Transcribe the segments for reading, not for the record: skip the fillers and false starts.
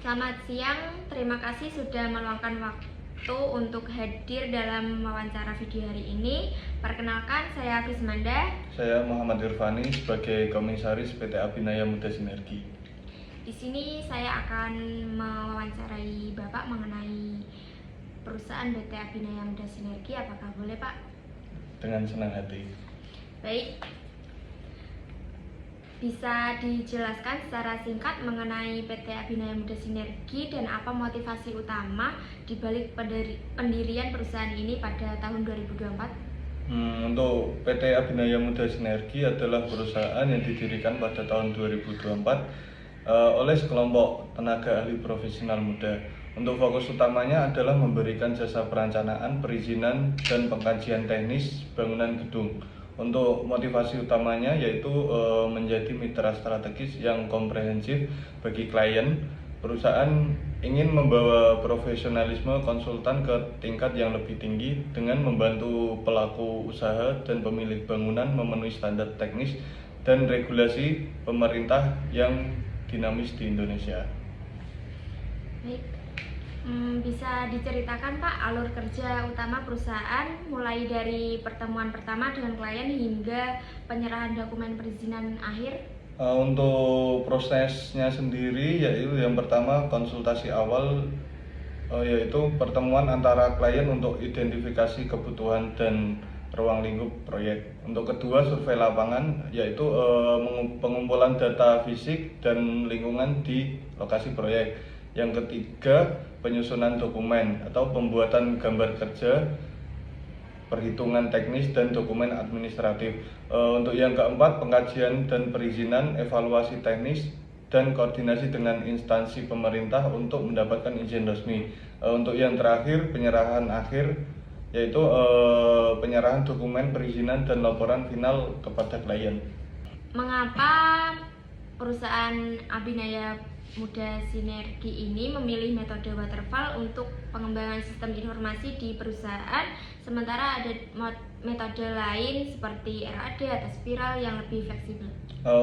Selamat siang, terima kasih sudah meluangkan waktu untuk hadir dalam wawancara video hari ini. Perkenalkan, saya Fismanda. Saya Muhammad Irfani sebagai Komisaris PT Abinaya Muda Sinergi. Di sini saya akan mewawancarai Bapak mengenai perusahaan PT Abinaya Muda Sinergi. Apakah boleh, Pak? Dengan senang hati. Baik. Bisa dijelaskan secara singkat mengenai PT Abinaya Muda Sinergi dan apa motivasi utama di balik pendirian perusahaan ini pada tahun 2024? Untuk PT Abinaya Muda Sinergi adalah perusahaan yang didirikan pada tahun 2024 oleh sekelompok tenaga ahli profesional muda. Untuk fokus utamanya adalah memberikan jasa perencanaan, perizinan, dan pengkajian teknis bangunan gedung. Untuk motivasi utamanya yaitu menjadi mitra strategis yang komprehensif bagi klien. Perusahaan ingin membawa profesionalisme konsultan ke tingkat yang lebih tinggi dengan membantu pelaku usaha dan pemilik bangunan memenuhi standar teknis dan regulasi pemerintah yang dinamis di Indonesia. Baik. Bisa diceritakan Pak alur kerja utama perusahaan mulai dari pertemuan pertama dengan klien hingga penyerahan dokumen perizinan akhir? Untuk prosesnya sendiri yaitu yang pertama konsultasi awal, yaitu pertemuan antara klien untuk identifikasi kebutuhan dan ruang lingkup proyek. Untuk kedua survei lapangan yaitu pengumpulan data fisik dan lingkungan di lokasi proyek. Yang ketiga penyusunan dokumen atau pembuatan gambar kerja, perhitungan teknis dan dokumen administratif. Untuk yang keempat pengkajian dan perizinan, evaluasi teknis dan koordinasi dengan instansi pemerintah untuk mendapatkan izin resmi. Untuk yang terakhir penyerahan akhir yaitu penyerahan dokumen perizinan dan laporan final kepada klien. Mengapa perusahaan Abinaya Muda Sinergi ini memilih metode waterfall untuk pengembangan sistem informasi di perusahaan, sementara ada metode lain seperti RAD atau spiral yang lebih fleksibel?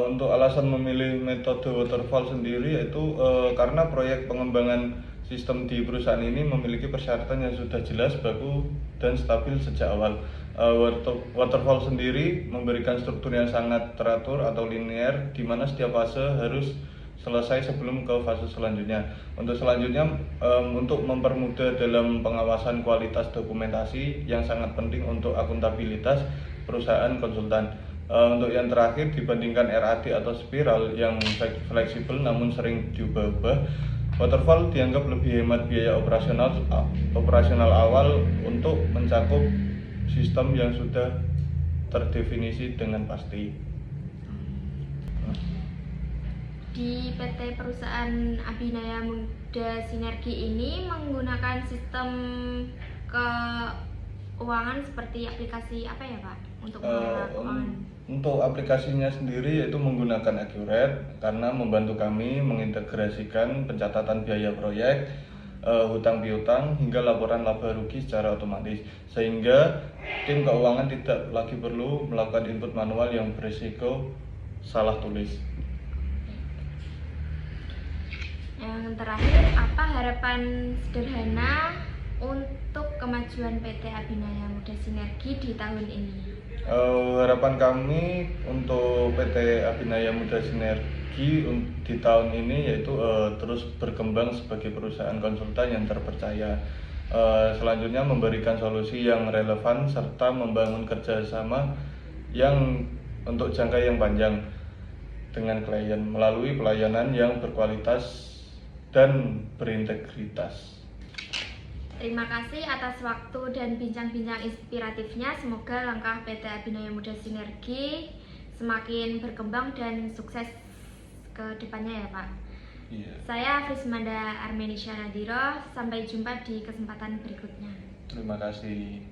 Untuk alasan memilih metode waterfall sendiri yaitu karena proyek pengembangan sistem di perusahaan ini memiliki persyaratan yang sudah jelas, baku, dan stabil sejak awal. Waterfall sendiri memberikan struktur yang sangat teratur atau linear, di mana setiap fase harus selesai sebelum ke fase selanjutnya. Untuk selanjutnya, untuk mempermudah dalam pengawasan kualitas dokumentasi yang sangat penting untuk akuntabilitas perusahaan konsultan. Untuk yang terakhir dibandingkan RAD atau spiral yang fleksibel namun sering diubah-ubah, waterfall dianggap lebih hemat biaya operasional awal untuk mencakup sistem yang sudah terdefinisi dengan pasti. Di PT perusahaan Abinaya Muda Sinergi ini menggunakan sistem keuangan seperti aplikasi apa ya Pak untuk mengelola keuangan? Untuk aplikasinya sendiri yaitu menggunakan Accurate karena membantu kami mengintegrasikan pencatatan biaya proyek, hutang piutang hingga laporan laba rugi secara otomatis, sehingga tim keuangan tidak lagi perlu melakukan input manual yang berisiko salah tulis. Yang terakhir, apa harapan sederhana untuk kemajuan PT Abinaya Muda Sinergi di tahun ini? Harapan kami untuk PT Abinaya Muda Sinergi di tahun ini yaitu terus berkembang sebagai perusahaan konsultan yang terpercaya. Selanjutnya memberikan solusi yang relevan serta membangun kerjasama yang untuk jangka yang panjang dengan klien melalui pelayanan yang berkualitas dan berintegritas. Terima kasih atas waktu dan bincang-bincang inspiratifnya. Semoga langkah PT Abinaya Muda Sinergi semakin berkembang dan sukses ke depannya ya Pak. Iya. Saya Fismanda Armenisha Nadiro. Sampai jumpa di kesempatan berikutnya. Terima kasih.